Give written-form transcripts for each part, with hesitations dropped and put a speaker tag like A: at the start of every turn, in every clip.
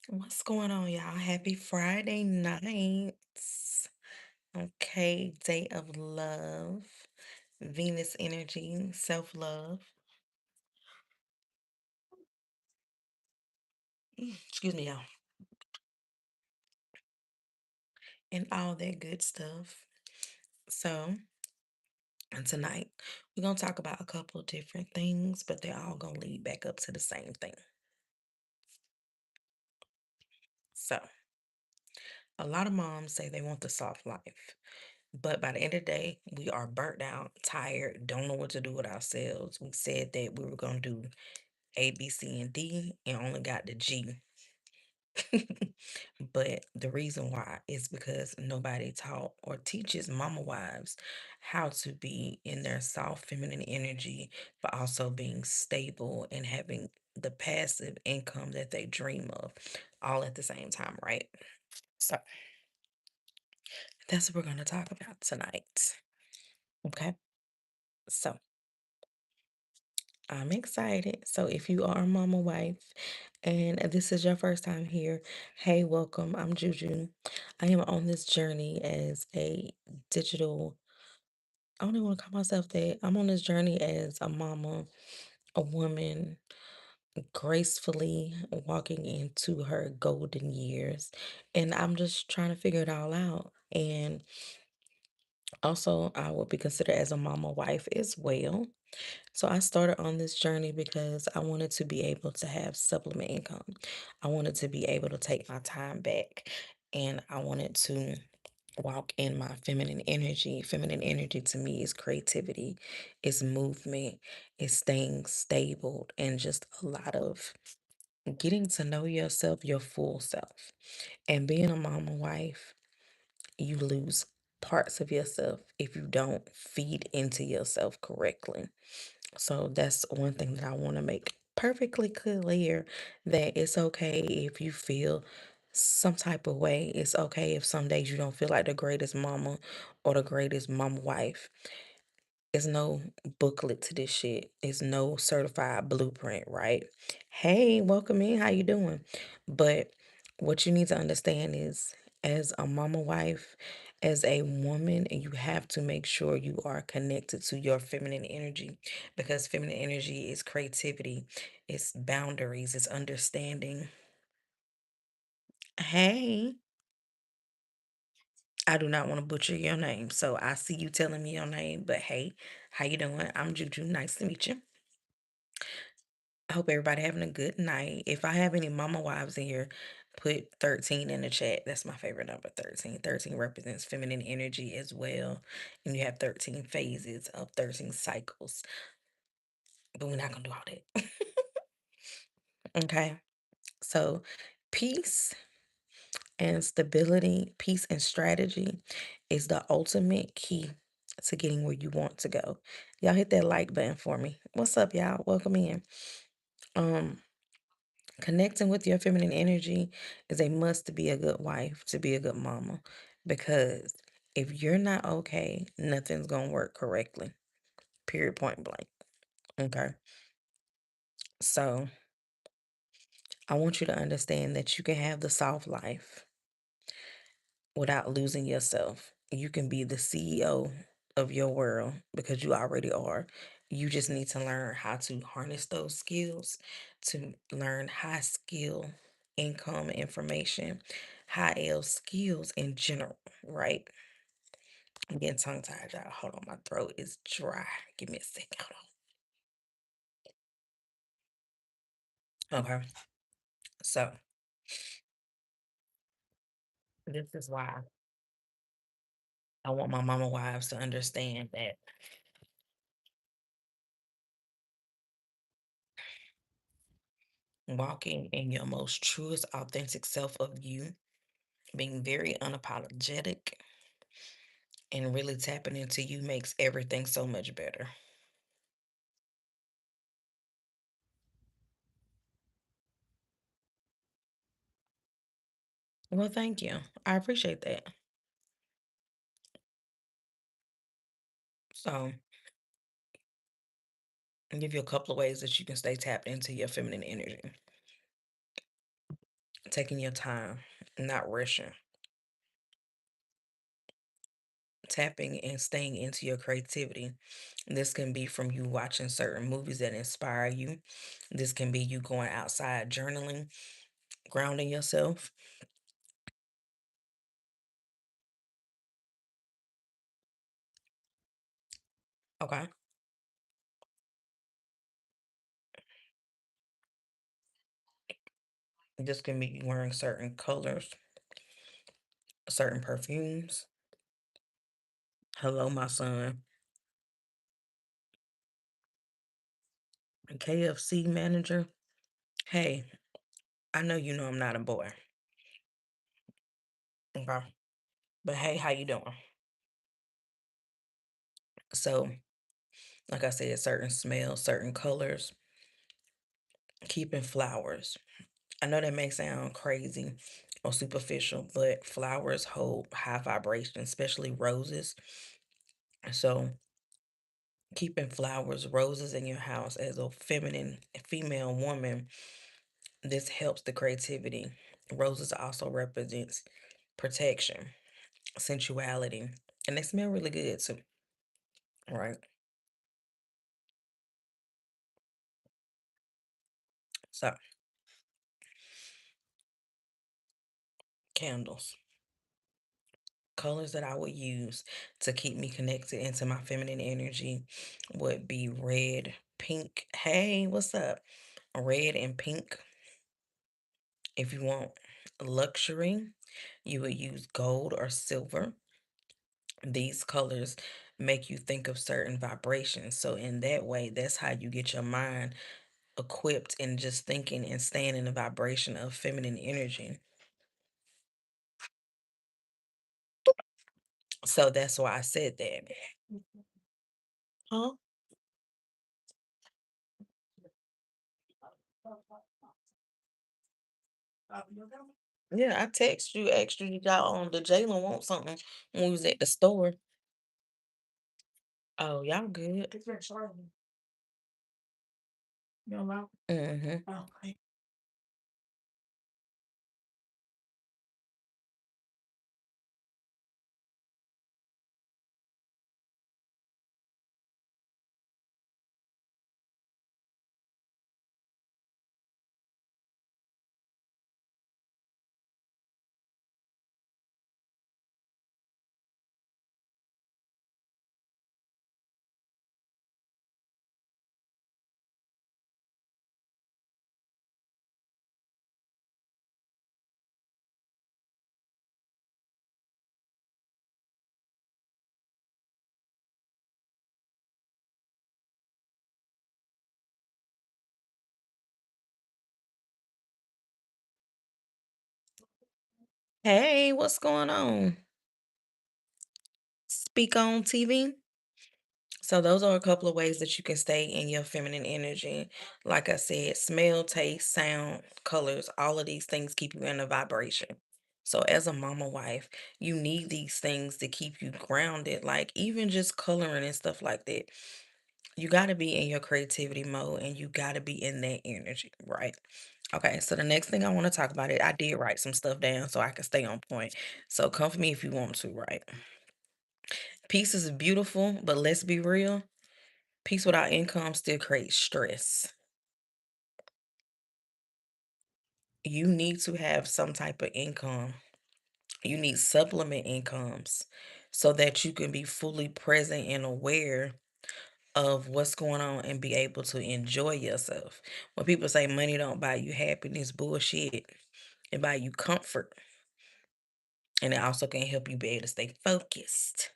A: What's going on, y'all? Happy Friday nights. Okay, day of love, Venus energy, self love. Excuse me, y'all, and all that good stuff. So, and tonight, we're going to talk about a couple of different things, but they're all going to lead back up to the same thing. So, a lot of moms say they want the soft life, but by the end of the day, we are burnt out, tired, don't know what to do with ourselves. We said that we were going to do A, B, C, and D and only got the G. But the reason why is because nobody taught or teaches mama wives how to be in their soft feminine energy, but also being stable and having the passive income that they dream of all at the same time, right? So that's what we're going to talk about tonight. Okay. So I'm excited. So if you are a mama wife and this is your first time here, hey, welcome. I'm Juju. I am on this journey as a digital, I don't even want to call myself that. I'm on this journey as a mama, a woman, gracefully walking into her golden years. And I'm just trying to figure it all out. And also, I would be considered as a mama wife as well. So I started on this journey because I wanted to be able to have supplement income. I wanted to be able to take my time back and I wanted to walk in my feminine energy. Feminine energy to me is creativity, it's movement, it's staying stable, and just a lot of getting to know yourself, your full self. And being a mama wife, you lose parts of yourself if you don't feed into yourself correctly. So that's one thing that I want to make perfectly clear, that it's okay if you feel some type of way. It's okay if some days you don't feel like the greatest mama or the greatest mama wife. It's no booklet to this shit. It's no certified blueprint, right? Hey, welcome in. How you doing? But what you need to understand is, as a mama wife, as a woman, you have to make sure you are connected to your feminine energy, because feminine energy is creativity, it's boundaries, it's understanding. Hey, I do not want to butcher your name, so I see you telling me your name, but hey, how you doing? I'm Juju. Nice to meet you. I hope everybody having a good night. If I have any mama wives in here, put 13 in the chat. That's my favorite number, 13. 13 represents feminine energy as well. And you have 13 phases of 13 cycles. But we're not gonna do all that. Okay. So peace and stability, peace and strategy is the ultimate key to getting where you want to go. Y'all hit that like button for me. What's up, y'all? Welcome in. Um, Connecting with your feminine energy is a must to be a good wife, to be a good mama. Because if you're not okay, nothing's going to work correctly. Period, point blank. Okay. So I want you to understand that you can have the soft life without losing yourself. You can be the CEO of your world because you already are. You just need to learn how to harness those skills, to learn high skill income information, high L skills in general, right? I'm getting tongue tied, y'all. Hold on, my throat is dry. Give me a second. Hold on. Okay. So this is why I want my mama wives to understand that walking in your most truest, authentic self of you, being very unapologetic, and really tapping into you makes everything so much better. Well, thank you. I appreciate that. So, I'll give you a couple of ways that you can stay tapped into your feminine energy. taking your time, not rushing, tapping and staying into your creativity. This can be from you watching certain movies that inspire you. This can be you going outside journaling, grounding yourself. Okay. This can be you wearing certain colors, certain perfumes. Hello, my son. KFC manager. Hey, I know you know I'm not a boy. Okay. But hey, how you doing? So, like I said, certain smells, certain colors, keeping flowers. I know that may sound crazy or superficial, but flowers hold high vibration, especially roses. So, keeping flowers, roses in your house as a feminine female woman, this helps the creativity. Roses also represents protection, sensuality, and they smell really good too, right? So, candles. Colors that I would use to keep me connected into my feminine energy would be red, pink. Hey, what's up? Red and pink. If you want luxury, you would use gold or silver. These colors make you think of certain vibrations. So, in that way, that's how you get your mind equipped and just thinking and staying in the vibration of feminine energy. So, that's why I said that. Huh? Yeah, I text you, asked you, y'all on the Jalen want something when we was at the store. Oh, y'all good. Mm-hmm. Hey, what's going on? Speak on TV. So those are a couple of ways that you can stay in your feminine energy. Like I said, smell, taste, sound, colors, all of these things keep you in a vibration. So as a mama wife, you need these things to keep you grounded. Like even just coloring and stuff like that. You got to be in your creativity mode and you got to be in that energy, right? Okay, so the next thing I want to talk about it, I did write some stuff down so I can stay on point. So come for me if you want to, right? Peace is beautiful, but let's be real. Peace without income still creates stress. You need to have some type of income. You need supplement incomes so that you can be fully present and aware of what's going on and be able to enjoy yourself. When people say money don't buy you happiness, bullshit. It buy you comfort. And it also can help you be able to stay focused.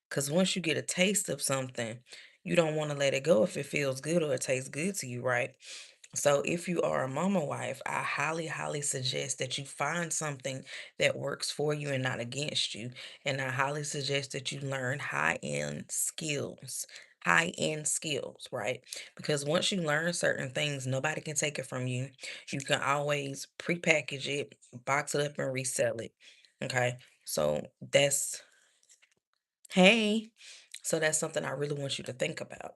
A: Because once you get a taste of something, you don't want to let it go if it feels good or it tastes good to you, right? So if you are a mama wife, I highly, highly suggest that you find something that works for you and not against you. And I highly suggest that you learn high-end skills. High-end skills, right? Because once you learn certain things, nobody can take it from you. You can always prepackage it, box it up, and resell it. Okay. So that's hey. So that's something I really want you to think about.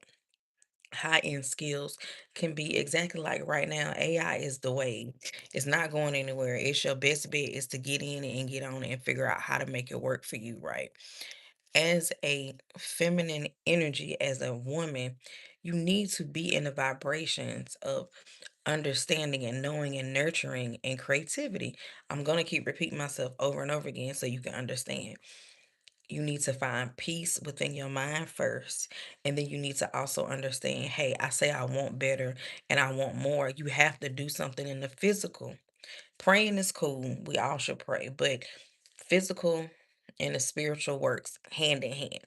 A: high-end skills can be exactly like right now, AI is the way. It's not going anywhere. It's your best bet is to get in it and get on it and figure out how to make it work for you, right? As a feminine energy, as a woman, you need to be in the vibrations of understanding and knowing and nurturing and creativity. I'm going to keep repeating myself over and over again so you can understand. You need to find peace within your mind first. And then you need to also understand, hey, I say I want better and I want more. You have to do something in the physical. Praying is cool. We all should pray, but physical and the spiritual works hand in hand.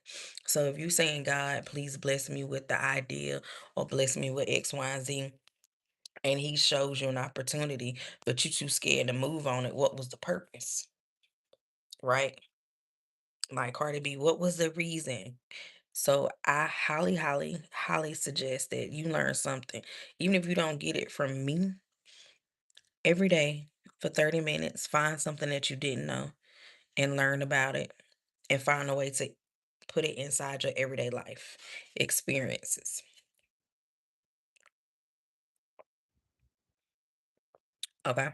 A: So if you saying, God, please bless me with the idea or bless me with X, Y, and Z, and he shows you an opportunity, but you too scared to move on it, what was the purpose? Right? Like Cardi B, what was the reason? So I highly, highly, highly suggest that you learn something. Even if you don't get it from me, every day for 30 minutes, find something that you didn't know and learn about it and find a way to put it inside your everyday life experiences. Okay.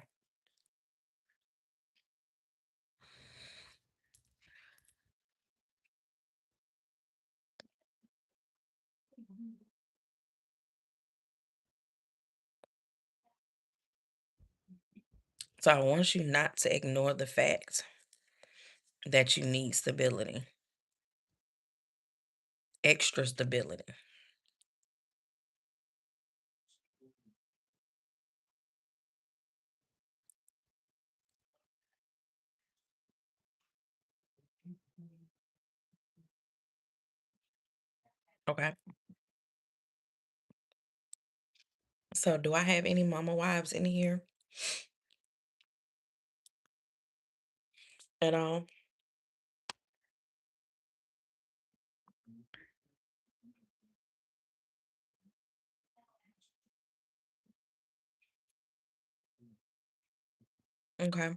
A: So I want you not to ignore the fact that you need stability, extra stability. Okay. So do I have any mama wives in here at all? Okay.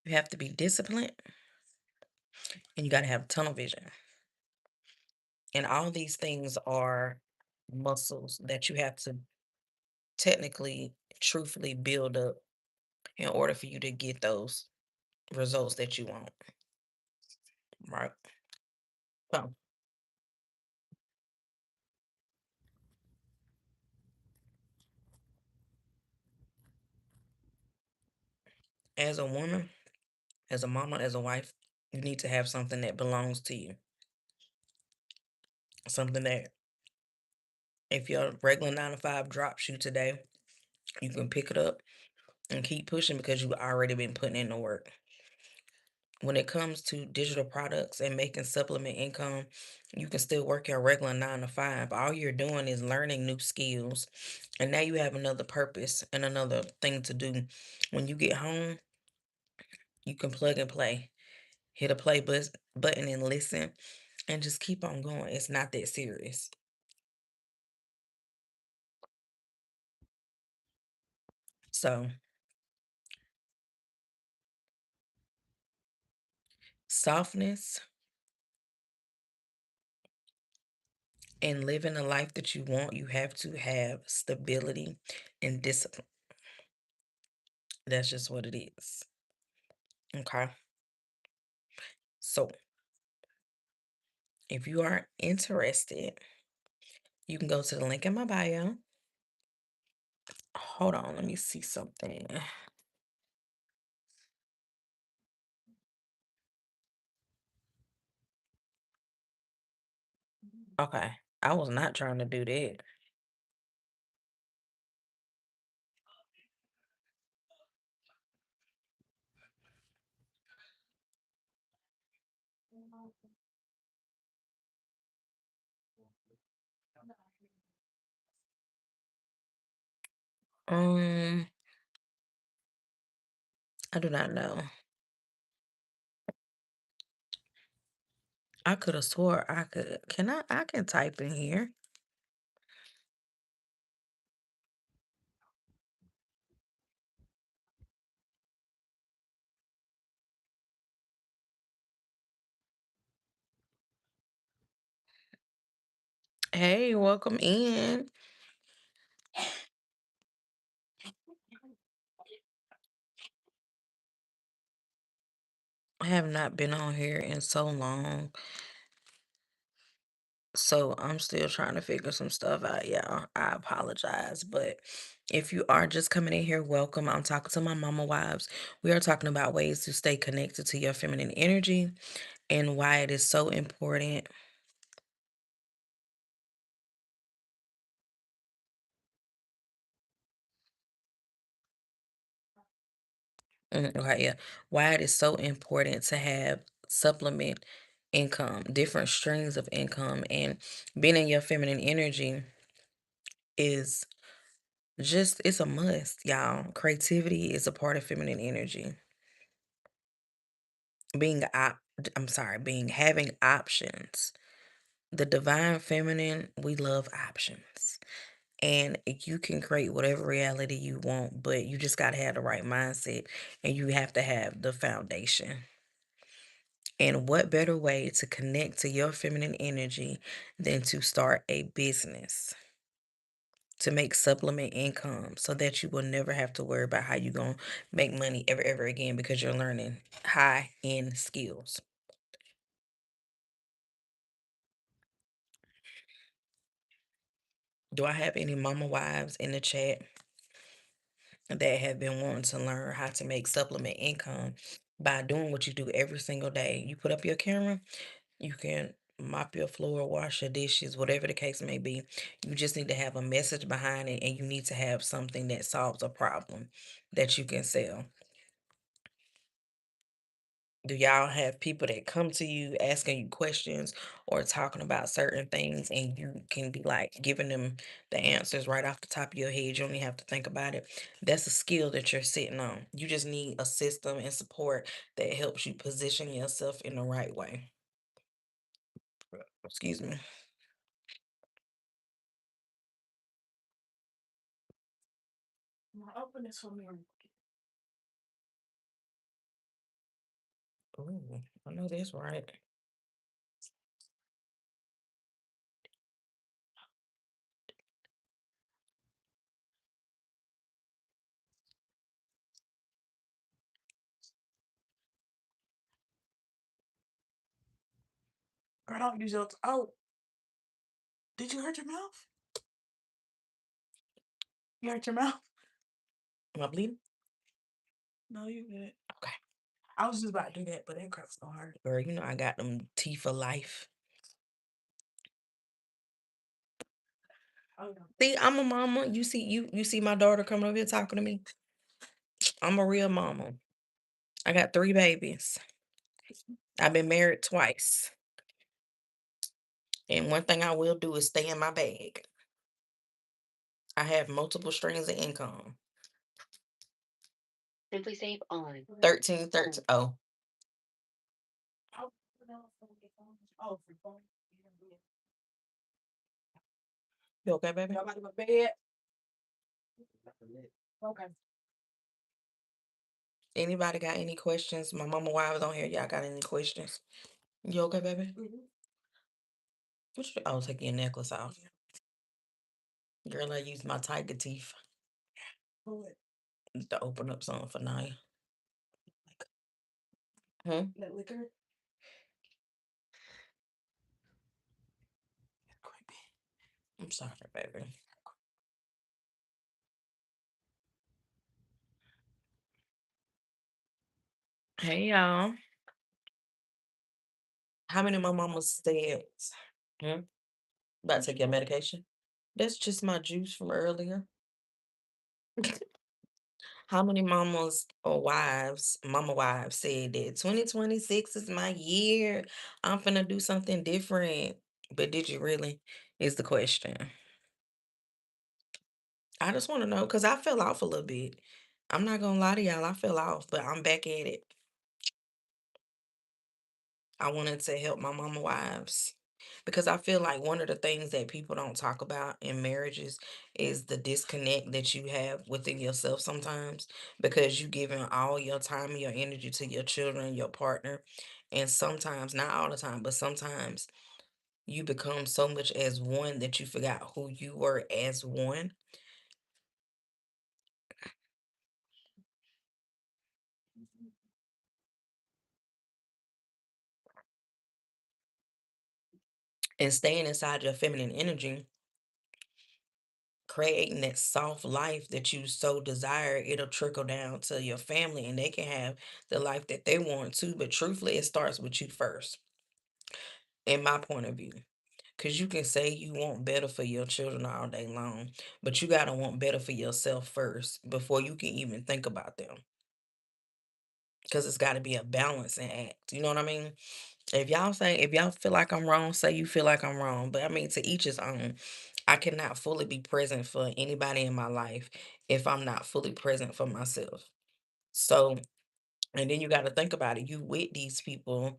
A: You have to be disciplined and you got to have tunnel vision. And all these things are muscles that you have to technically, truthfully build up in order for you to get those results that you want, right? So, as a woman, as a mama, as a wife, you need to have something that belongs to you. Something that if your regular 9 to 5 drops you today, you can pick it up and keep pushing because you've already been putting in the work. When it comes to digital products and making supplement income, you can still work your regular 9 to 5. All you're doing is learning new skills. And now you have another purpose and another thing to do. When you get home, you can plug and play. Hit a button and listen and just keep on going. It's not that serious. So, softness and living the life that you want, you have to have stability and discipline. That's just what it is. Okay. So, if you are interested, you can go to the link in my bio. Hold on, let me see something. Okay. I was not trying to do that. Um, I do not know. I could have swore I could. I can type in here. Hey, welcome in. I have not been on here in so long, so I'm still trying to figure some stuff out, y'all. I apologize, but if you are just coming in here, welcome. I'm talking to my mama wives. We are talking about ways to stay connected to your feminine energy and why it is so important. Okay, yeah. Why it is so important to have supplement income, different streams of income, and being in your feminine energy is just it's a must, y'all. Creativity is a part of feminine energy. I'm sorry, being having options. The divine feminine, we love options. And you can create whatever reality you want, but you just got to have the right mindset and you have to have the foundation. And what better way to connect to your feminine energy than to start a business to make supplement income so that you will never have to worry about how you're going to make money ever again because you're learning high end skills. Do I have any mama wives in the chat that have been wanting to learn how to make supplement income by doing what you do every single day? You put up your camera, you can mop your floor, wash your dishes, whatever the case may be. You just need to have a message behind it and you need to have something that solves a problem that you can sell. Do y'all have people that come to you asking you questions or talking about certain things and you can be like giving them the answers right off the top of your head? You don't even have to think about it. That's a skill that you're sitting on. You just need a system and support that helps you position yourself in the right way. Excuse me. Open this for me. Ooh, I know that's right. Girl, don't use your. Oh, did you hurt your mouth? You hurt your mouth? Am I bleeding? No, you good. Okay. I was just about to do that, but that crap's so hard. Girl, you know I got them teeth for life. Oh, no. See, I'm a mama. You see my daughter coming over here talking to me. I'm a real mama. I got 3 babies. I've been married twice. And one thing I will do is stay in my bag. I have multiple streams of income. Simply save on. 13, 13. Oh. You okay, baby? Y'all about to go to bed? Okay. Anybody got any questions? My mama wives on here. Y'all got any questions? You okay, baby? What you, oh, take your necklace off. Girl, I use my tiger teeth to open up something for Naya. Hmm? That liquor? Creepy. I'm sorry, baby. Hey, y'all. How many of my mamas said, hmm? About to take your medication? That's just my juice from earlier. How many mamas or wives, mama wives said that 2026 is my year. I'm finna do something different. But did you really? Is the question. I just want to know because I fell off a little bit. I'm not gonna lie to y'all, I fell off, but I'm back at it. I wanted to help my mama wives because I feel like one of the things that people don't talk about in marriages is the disconnect that you have within yourself sometimes because you giving all your time and your energy to your children, your partner, and sometimes, not all the time, but sometimes You become so much as one that you forgot who you were as one. And staying inside your feminine energy, creating that soft life that you so desire, it'll trickle down to your family and they can have the life that they want to. But truthfully, it starts with you first, in my point of view. Because you can say you want better for your children all day long, but you got to want better for yourself first before you can even think about them. Because it's got to be a balancing act. You know what I mean? If y'all feel like I'm wrong, say you feel like I'm wrong. But I mean, to each his own. I cannot fully be present for anybody in my life if I'm not fully present for myself. So, and then you got to think about it. You with these people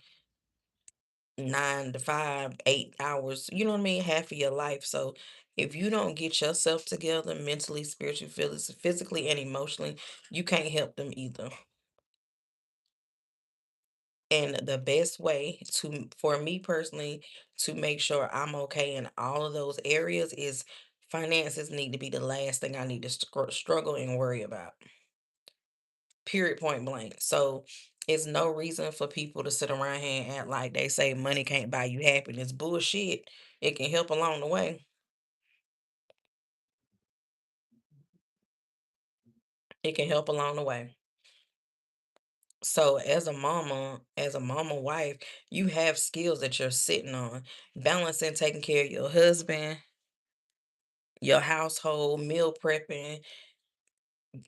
A: 9 to 5, 8 hours, you know what I mean? Half of your life. So, if you don't get yourself together mentally, spiritually, physically, and emotionally, you can't help them either. And the best way to, for me personally, to make sure I'm okay in all of those areas is finances need to be the last thing I need to struggle and worry about. Period, point blank. So it's no reason for people to sit around here and act like they say money can't buy you happiness. Bullshit. It can help along the way. It can help along the way. So as a mama wife, you have skills that you're sitting on, balancing taking care of your husband, your household, meal prepping,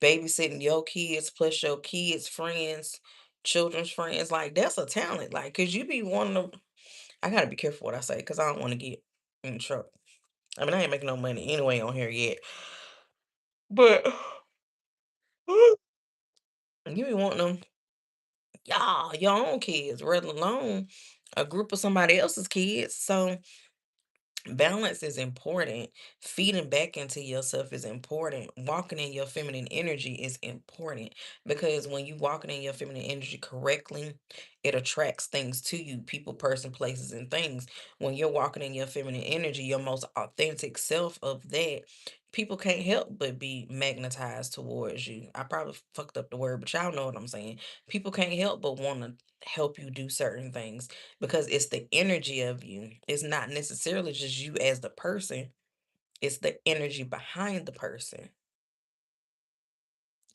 A: babysitting your kids, plus your kids' friends, children's friends. Like that's a talent. Like, cause you be wanting to. I gotta be careful what I say, cause I don't want to get in trouble. I mean, I ain't making no money anyway on here yet, but you be wanting them, y'all, your own kids, let alone a group of somebody else's kids. So balance is important. Feeding back into yourself is important. Walking in your feminine energy is important because when you walking in your feminine energy correctly, it attracts things to you, people, person, places, and things. When you're walking in your feminine energy, your most authentic self of that, people can't help but be magnetized towards you. I probably fucked up the word, but y'all know what I'm saying. People can't help but want to help you do certain things because it's the energy of you. It's not necessarily just you as the person, it's the energy behind the person.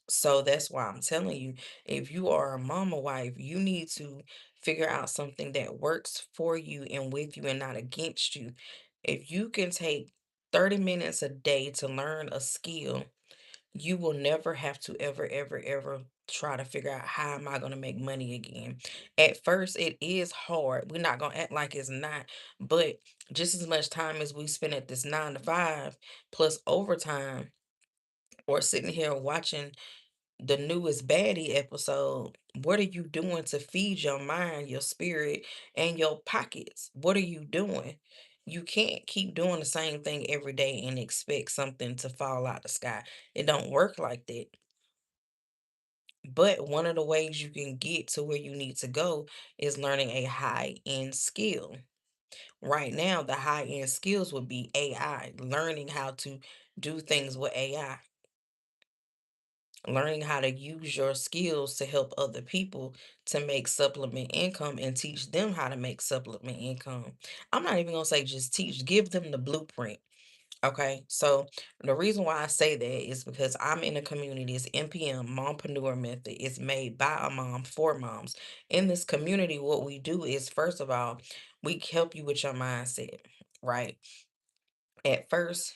A: So that's why I'm telling you, if you are a mama wife, you need to figure out something that works for you and with you and not against you. If you can take 30 minutes a day to learn a skill, you will never have to ever try to figure out how am I going to make money again. At first, it is hard. We're not going to act like it's not, but just as much time as we spend at this 9 to 5 plus overtime or sitting here watching the newest baddie episode, what are you doing to feed your mind, your spirit, and your pockets? What are you doing? You can't keep doing the same thing every day and expect something to fall out the sky. It don't work like that. But one of the ways you can get to where you need to go is learning a high end skill. Right now, the high end skills would be AI, learning how to do things with AI, learning how to use your skills to help other people to make supplement income and teach them how to make supplement income. I'm not even going to say just teach, give them the blueprint. Okay, so the reason why I say that is because I'm in a community. It's MPM, Mompreneur Method. It's made by a mom for moms. In this community, what we do is, first of all, we help you with your mindset, right? At first,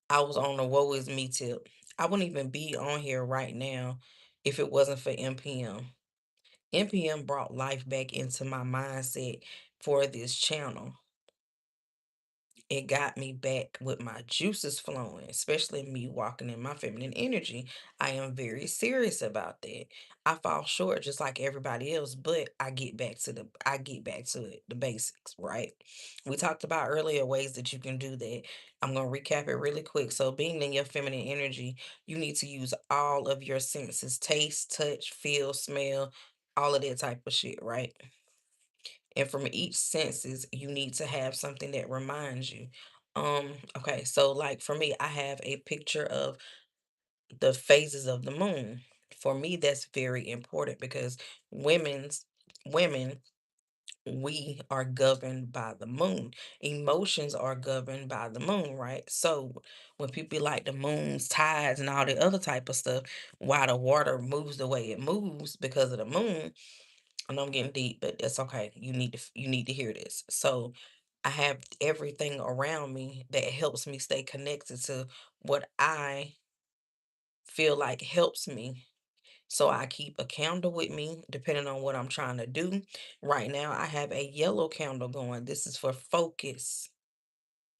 A: I was on a woe is me tip. I wouldn't even be on here right now if it wasn't for MPM. MPM brought life back into my mindset for this channel. It got me back with my juices flowing, especially me walking in my feminine energy. I am very serious about that. I fall short just like everybody else, but I get back to it, the basics, right? We talked about earlier ways that you can do that. I'm gonna recap it really quick. So being in your feminine energy, you need to use all of your senses, taste, touch, feel, smell, all of that type of shit, right? And from each senses, you need to have something that reminds you. Okay, so like for me, I have a picture of the phases of the moon. For me, that's very important because women's women, we are governed by the moon. Emotions are governed by the moon, right? So when people be like the moon's tides and all the other type of stuff, why the water moves the way it moves because of the moon. I know I'm getting deep, but that's okay. You need to hear this. So I have everything around me that helps me stay connected to what I feel like helps me. So I keep a candle with me depending on what I'm trying to do. Right now, I have a yellow candle going. This is for focus,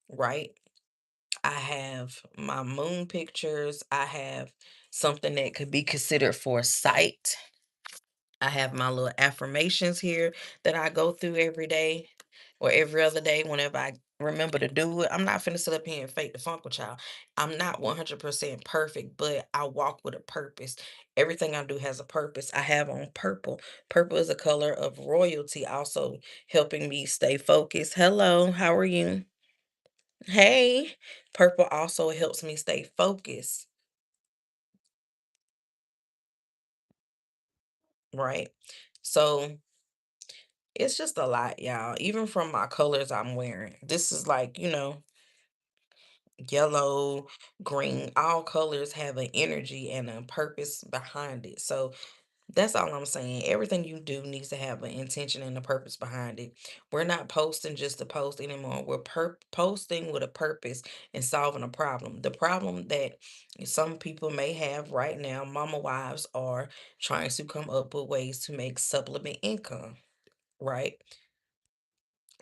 A: right? I have my moon pictures. I have something that could be considered for sight. I have my little affirmations here that I go through every day or every other day whenever I remember to do it. I'm not finna sit up here and fake the funk with y'all. I'm not 100% perfect, but I walk with a purpose. Everything I do has a purpose. I have on purple. Purple is a color of royalty, also helping me stay focused. Hello, how are you? Hey, purple also helps me stay focused, right? So it's just a lot, y'all. Even from my colors I'm wearing. This is like, yellow, green, all colors have an energy and a purpose behind it. So that's all I'm saying. Everything you do needs to have an intention and a purpose behind it. We're not posting just to post anymore. We're posting with a purpose and solving a problem. The problem that some people may have right now, mama wives are trying to come up with ways to make supplement income, right?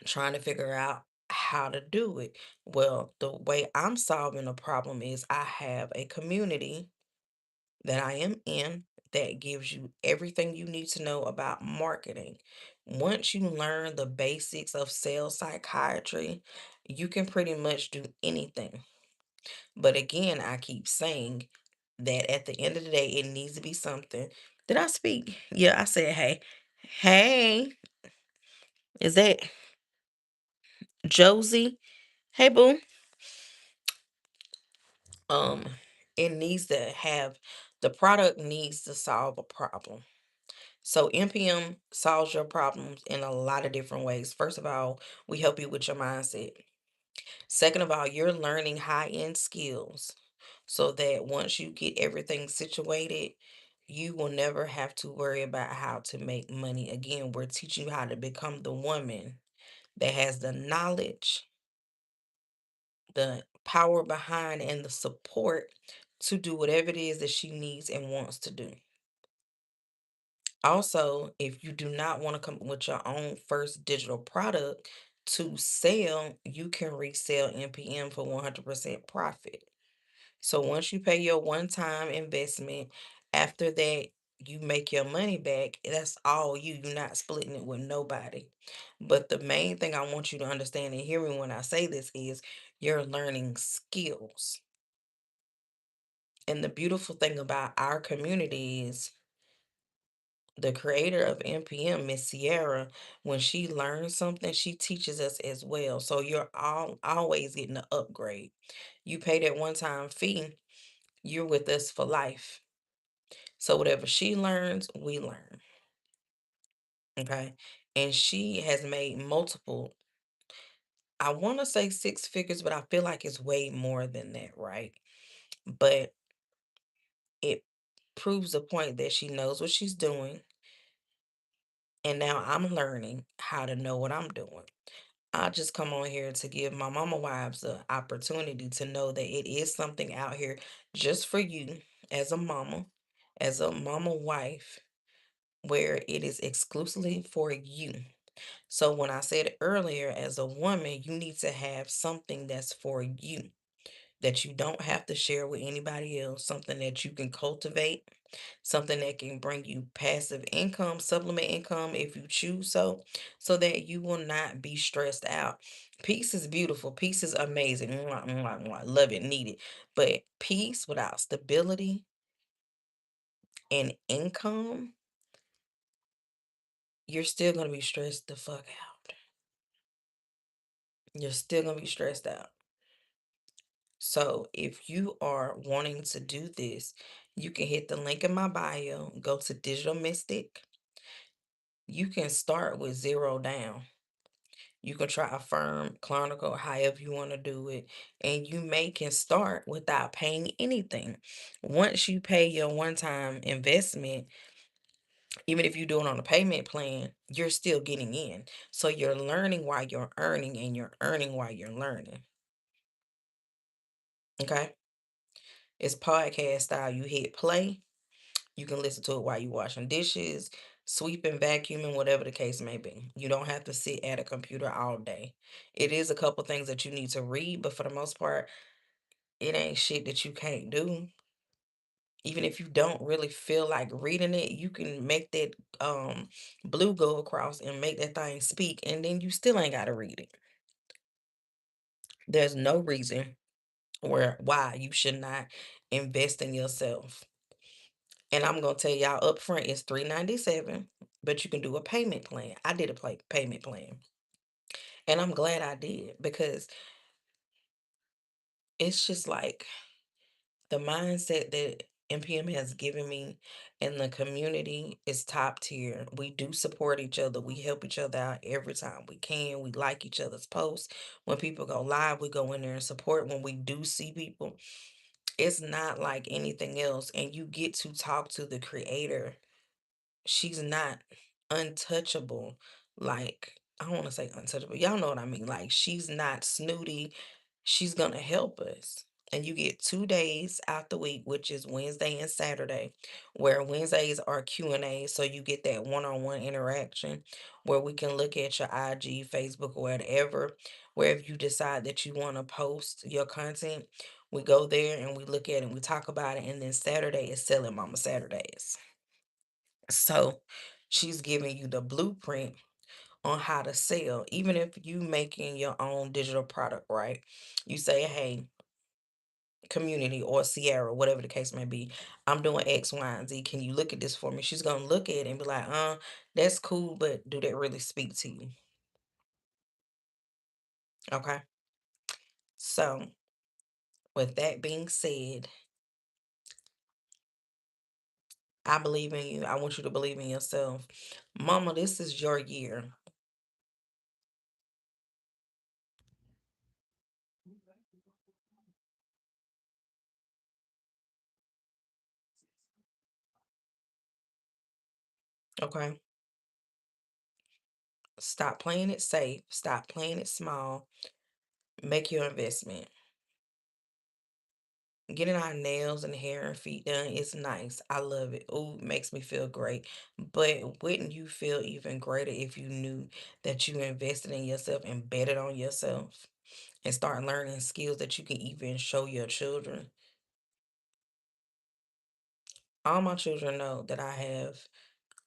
A: Trying to figure out how to do it. Well, the way I'm solving the problem is I have a community that I am in that gives you everything you need to know about marketing. Once you learn the basics of sales psychiatry, you can pretty much do anything. But again, I keep saying that at the end of the day, it needs to be something. Did I speak? Yeah, I said, hey. Hey, is that Josie? Hey, boo. um it needs to have the product needs to solve a problem. So NPM solves your problems in a lot of different ways. First of all, we help you with your mindset. Second of all, you're learning high-end skills so that once you get everything situated, you will never have to worry about how to make money again. We're teaching you how to become the woman that has the knowledge, the power behind, and the support to do whatever it is that she needs and wants to do. Also, if you do not want to come up with your own first digital product to sell, you can resell NPM for 100% profit. So once you pay your one-time investment, after that, you make your money back. That's all you. You're not splitting it with nobody. But the main thing I want you to understand and hear me when I say this is you're learning skills. And the beautiful thing about our community is the creator of NPM, Miss Sierra, when she learns something, she teaches us as well. So you're all always getting an upgrade. You pay that one-time fee, you're with us for life. So whatever she learns, we learn. Okay. And she has made multiple, I want to say six figures, but I feel like it's way more than that, right? But it proves the point that she knows what she's doing. And now I'm learning how to know what I'm doing. I just come on here to give my mama wives the opportunity to know that it is something out here just for you as a mama wife, where it is exclusively for you. So when I said earlier, as a woman, you need to have something that's for you, that you don't have to share with anybody else, something that you can cultivate, something that can bring you passive income, supplement income if you choose so that you will not be stressed out. Peace is beautiful, peace is amazing. Mwah, mwah, mwah. Love it, need it. But peace without stability and income you're still gonna be stressed the fuck out. You're still gonna be stressed out. So if you are wanting to do this, you can hit the link in my bio, go to Digital Mystic. You can start with zero down. You can try Affirm, Chronicle, however you want to do it. And you may can start without paying anything. Once you pay your one-time investment, even if you do it on a payment plan, you're still getting in. So you're learning while you're earning and you're earning while you're learning. Okay? It's podcast style. You hit play. You can listen to it while you're washing dishes, sweeping, vacuuming, whatever the case may be. You don't have to sit at a computer all day. It is a couple things that you need to read, but for the most part, it ain't shit that you can't do. Even if you don't really feel like reading it, you can make that blue go across and make that thing speak, and then you still ain't gotta read it. There's no reason why you should not invest in yourself. And I'm gonna tell y'all up front, it's $3.97, but you can do a payment plan. I did a payment plan, and I'm glad I did because it's just like the mindset that NPM has given me and the community is top tier. We do support each other. We help each other out every time we can. We like each other's posts. When people go live, we go in there and support. When we do see people, it's not like anything else. And you get to talk to the creator. She's not untouchable. Like, I don't want to say untouchable. Y'all know what I mean. Like, she's not snooty. She's gonna help us. And you get 2 days out the week, which is Wednesday and Saturday, where Wednesdays are Q&A, so you get that one-on-one interaction where we can look at your IG, Facebook, or whatever. Where if you decide that you want to post your content, we go there and we look at it and we talk about it. And then Saturday is Selling Mama Saturdays. So she's giving you the blueprint on how to sell. Even if you making your own digital product, right? You say, hey, community or Sierra, whatever the case may be, I'm doing X, Y, and Z. Can you look at this for me? She's gonna look at it and be like, that's cool, but do that really speak to you? Okay. So with that being said, I believe in you. I want you to believe in yourself. Mama, this is your year. Okay. Stop playing it safe. Stop playing it small. Make your investment. Getting our nails and hair and feet done is nice. I love it. Ooh, makes me feel great. But wouldn't you feel even greater if you knew that you invested in yourself and betted on yourself and start learning skills that you can even show your children? All my children know that I have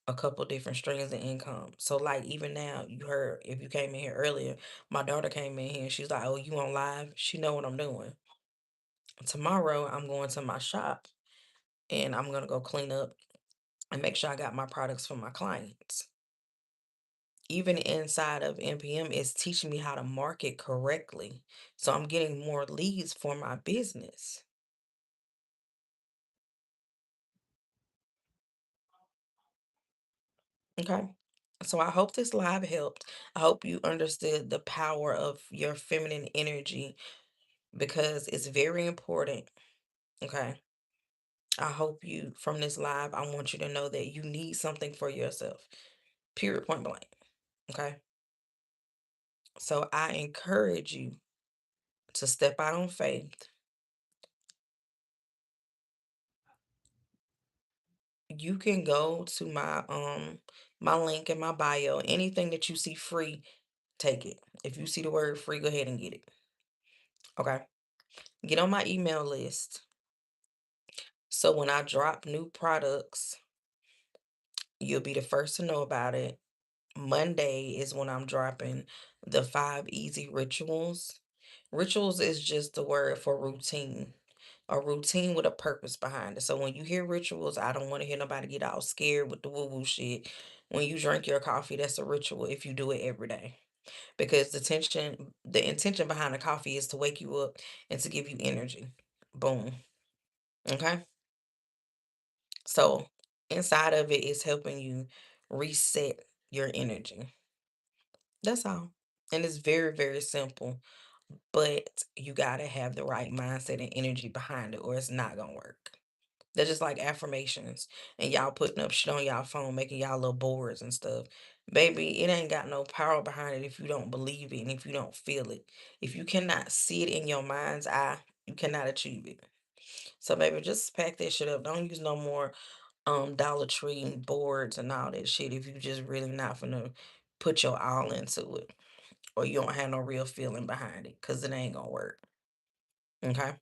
A: a couple different streams of income. So like even now, you heard if you came in here earlier, my daughter came in here and she's like, "Oh, you on live?" She know what I'm doing. Tomorrow I'm going to my shop and I'm gonna go clean up and make sure I got my products for my clients. Even inside of NPM is teaching me how to market correctly. So I'm getting more leads for my business. Okay. So I hope this live helped. I hope you understood the power of your feminine energy because it's very important. Okay. I hope you, from this live, I want you to know that you need something for yourself. Period, point blank. Okay. So I encourage you to step out on faith. You can go to my link in my bio. Anything that you see free, take it. If you see the word free, go ahead and get it. Okay. Get on my email list. So when I drop new products, you'll be the first to know about it. Monday is when I'm dropping the 5 easy rituals. Rituals is just the word for routine. a routine with a purpose behind it. So when you hear rituals, I don't want to hear nobody get all scared with the woo woo shit. When you drink your coffee, that's a ritual if you do it every day. Because the intention behind the coffee is to wake you up and to give you energy. Boom. Okay. So inside of it is helping you reset your energy. That's all. And it's very, very simple. But you gotta have the right mindset and energy behind it, or it's not gonna work. They're just like affirmations, and y'all putting up shit on y'all phone, making y'all little boards and stuff. Baby, it ain't got no power behind it if you don't believe it and if you don't feel it. If you cannot see it in your mind's eye, you cannot achieve it. So, baby, just pack that shit up. Don't use no more Dollar Tree boards and all that shit if you just really not finna put your all into it, or you don't have no real feeling behind it, cause it ain't gonna work. Okay.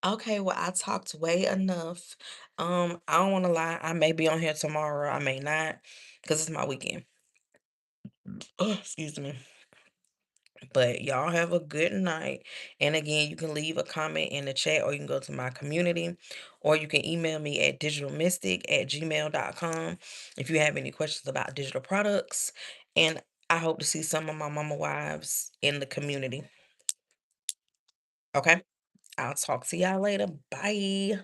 A: Okay, well, I talked way enough. I don't want to lie. I may be on here tomorrow. I may not, because it's my weekend. Oh, excuse me. But y'all have a good night. And again, you can leave a comment in the chat, or you can go to my community, or you can email me at digitalmystic@gmail.com if you have any questions about digital products. And I hope to see some of my mama wives in the community. Okay. I'll talk to y'all later. Bye.